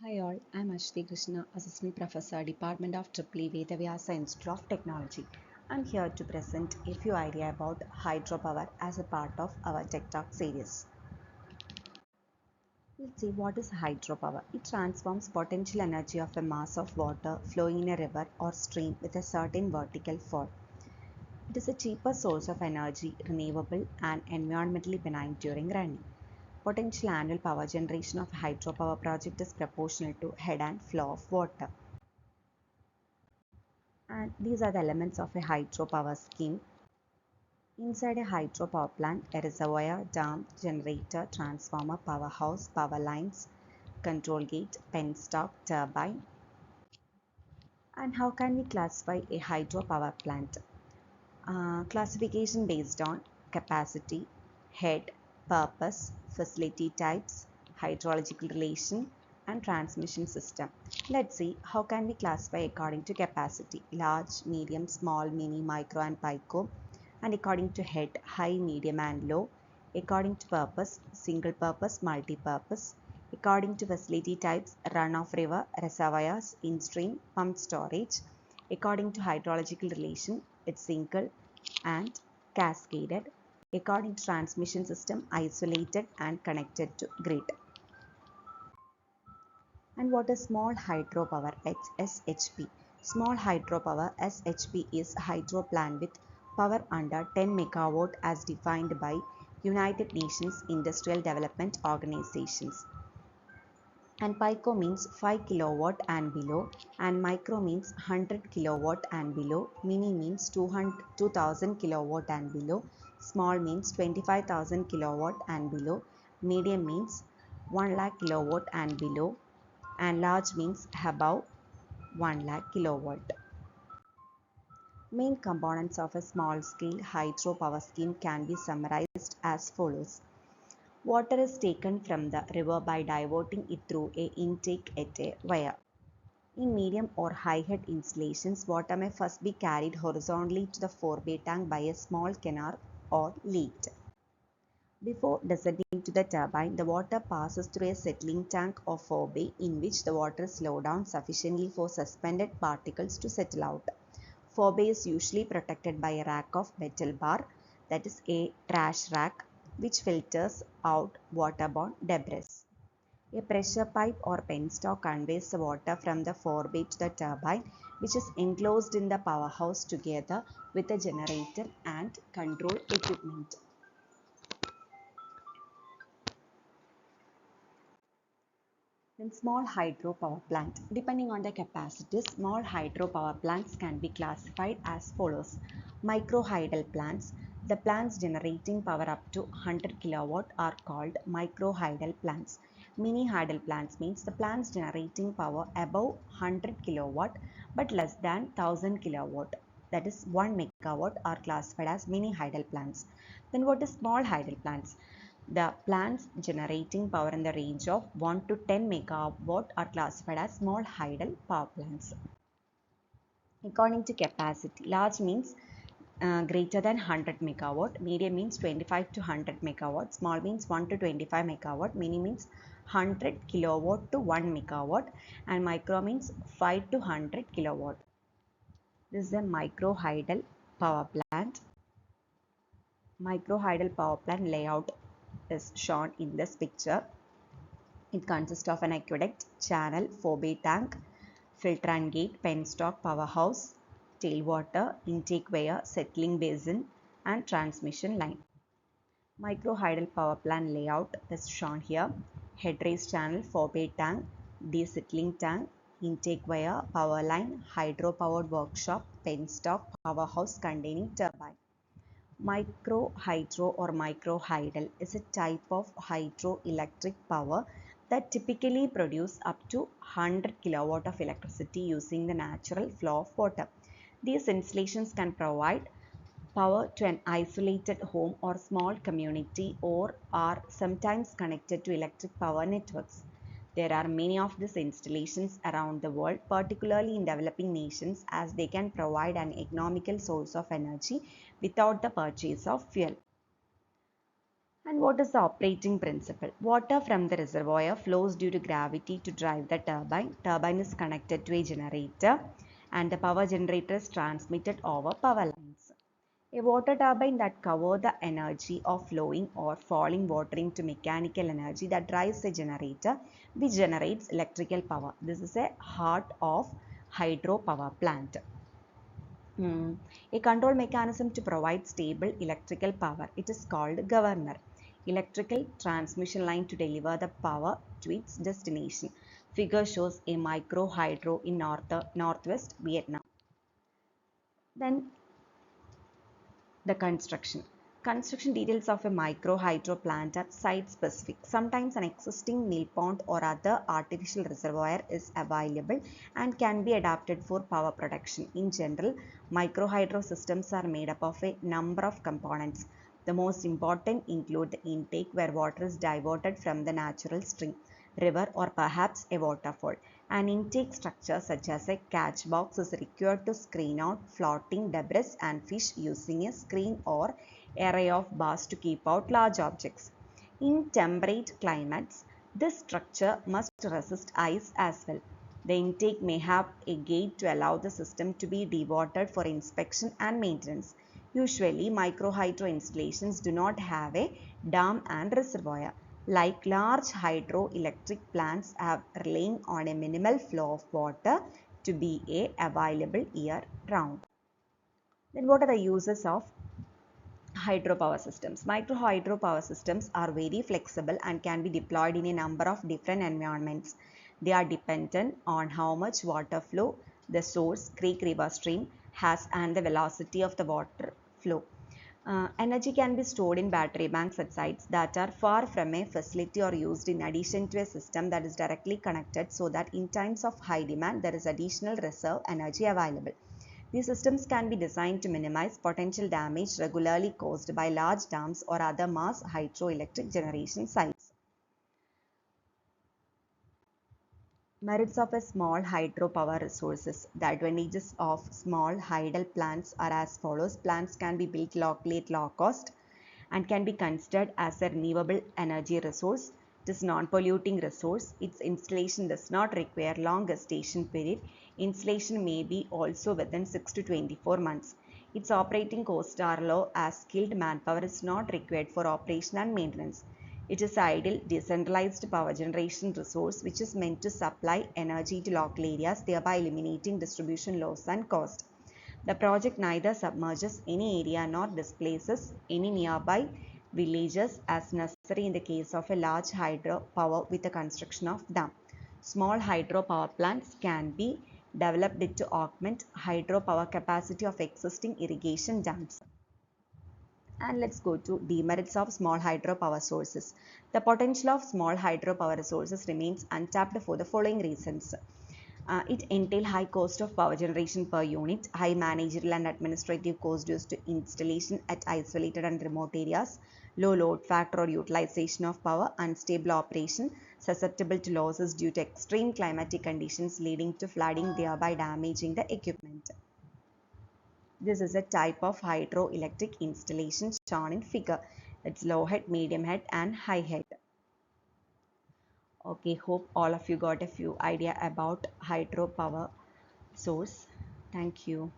Hi all, I'm Krishna, Assistant Professor, Department of EEE, Vedavyasa Institute of Technology. I'm here to present a few ideas about hydropower as a part of our Tech Talk series. Let's see what is hydropower. It transforms potential energy of a mass of water flowing in a river or stream with a certain vertical fall. It is a cheaper source of energy, renewable and environmentally benign during running. Potential annual power generation of a hydropower project is proportional to head and flow of water. And these are the elements of a hydropower scheme. Inside a hydropower plant, a reservoir, dam, generator, transformer, powerhouse, power lines, control gate, penstock, turbine. And how can we classify a hydropower plant? Classification based on capacity, head, purpose, facility types, hydrological relation, and transmission system. Let's see how can we classify according to capacity: large, medium, small, mini, micro, and pico. And according to head: high, medium, and low. According to purpose: single purpose, multi-purpose. According to facility types: runoff river, reservoirs, in-stream, pumped storage. According to hydrological relation, it's single and cascaded. According to transmission system, isolated and connected to grid. And what is small hydropower, SHP? Small hydropower, SHP, is hydro plant with power under 10 megawatt as defined by United Nations Industrial Development Organizations. And pico means 5 kilowatt and below, and micro means 100 kilowatt and below, mini means 2000 kilowatt and below, small means 25,000 kilowatt and below, medium means 1 lakh kilowatt and below, and large means above 1 lakh kilowatt. Main components of a small-scale hydropower scheme can be summarized as follows. Water is taken from the river by diverting it through a intake at a weir. In medium or high head installations, water may first be carried horizontally to the forebay tank by a small canal or lead. Before descending to the turbine, the water passes through a settling tank or forebay in which the water is slowed down sufficiently for suspended particles to settle out. Forebay is usually protected by a rack of metal bar, that is a trash rack, which filters out waterborne debris. A pressure pipe or penstock conveys the water from the forebay to the turbine, which is enclosed in the powerhouse together with the generator and control equipment. Then small hydropower plant. Depending on the capacity, small hydropower plants can be classified as follows. Microhydel plants. The plants generating power up to 100 kilowatt are called microhydel plants. Mini hydel plants means the plants generating power above 100 kilowatt but less than 1000 kilowatt, that is 1 megawatt, are classified as mini hydel plants. Then what is small hydel plants? The plants generating power in the range of 1 to 10 megawatt are classified as small hydel power plants. According to capacity, large means greater than 100 megawatt, medium means 25 to 100 megawatt, small means 1 to 25 megawatt, mini means 100 kilowatt to 1 megawatt, and micro means 5 to 100 kilowatt. This is a microhydel power plant. Microhydel power plant layout is shown in this picture. It consists of an aqueduct, channel, forebay tank, filter and gate, penstock, powerhouse, tailwater, intake weir, settling basin, and transmission line. Microhydel power plant layout is shown here. Head raise channel, forebay tank, desettling tank, intake weir, power line, hydro-powered workshop, penstock, powerhouse containing turbine. Microhydro or microhydel is a type of hydroelectric power that typically produce up to 100 kilowatt of electricity using the natural flow of water. These installations can provide power to an isolated home or small community or are sometimes connected to electric power networks. There are many of these installations around the world, particularly in developing nations, as they can provide an economical source of energy without the purchase of fuel. And what is the operating principle? Water from the reservoir flows due to gravity to drive the turbine. Turbine is connected to a generator and the power generator is transmitted over power lines. A water turbine that covers the energy of flowing or falling water into mechanical energy that drives a generator which generates electrical power. This is a heart of hydropower plant. A control mechanism to provide stable electrical power. It is called governor. Electrical transmission line to deliver the power to its destination. Figure shows a micro hydro in northwest Vietnam. Then the construction. Construction details of a micro hydro plant are site specific. Sometimes an existing mill pond or other artificial reservoir is available and can be adapted for power production. In general, micro hydro systems are made up of a number of components. The most important include the intake, where water is diverted from the natural stream, river, or perhaps a waterfall. An intake structure such as a catch box is required to screen out floating debris and fish, using a screen or array of bars to keep out large objects. In temperate climates, this structure must resist ice as well. The intake may have a gate to allow the system to be dewatered for inspection and maintenance. Usually, microhydro installations do not have a dam and reservoir. Like large hydroelectric plants have relying on a minimal flow of water to be available year round. Then what are the uses of hydropower systems? Micro hydropower systems are very flexible and can be deployed in a number of different environments. They are dependent on how much water flow the source, creek, river, stream has and the velocity of the water flow. Energy can be stored in battery banks at sites that are far from a facility or used in addition to a system that is directly connected, so that in times of high demand there is additional reserve energy available. These systems can be designed to minimize potential damage regularly caused by large dams or other mass hydroelectric generation sites. Merits of a small hydropower resources. The advantages of small hydel plants are as follows. Plants can be built locally at low cost and can be considered as a renewable energy resource. It is non-polluting resource. Its installation does not require long gestation period. Installation may be also within 6 to 24 months. Its operating costs are low as skilled manpower is not required for operation and maintenance. It is ideal decentralized power generation resource which is meant to supply energy to local areas, thereby eliminating distribution loss and cost. The project neither submerges any area nor displaces any nearby villages as necessary in the case of a large hydropower with the construction of dam. Small hydropower plants can be developed to augment hydropower capacity of existing irrigation dams. And let's go to demerits of small hydropower sources. The potential of small hydropower resources remains untapped for the following reasons. It entails high cost of power generation per unit, high managerial and administrative cost due to installation at isolated and remote areas, low load factor or utilization of power, unstable operation, susceptible to losses due to extreme climatic conditions leading to flooding, thereby damaging the equipment. This is a type of hydroelectric installation shown in figure. It's low head, medium head and high head. Okay, hope all of you got a few idea about hydropower source. Thank you.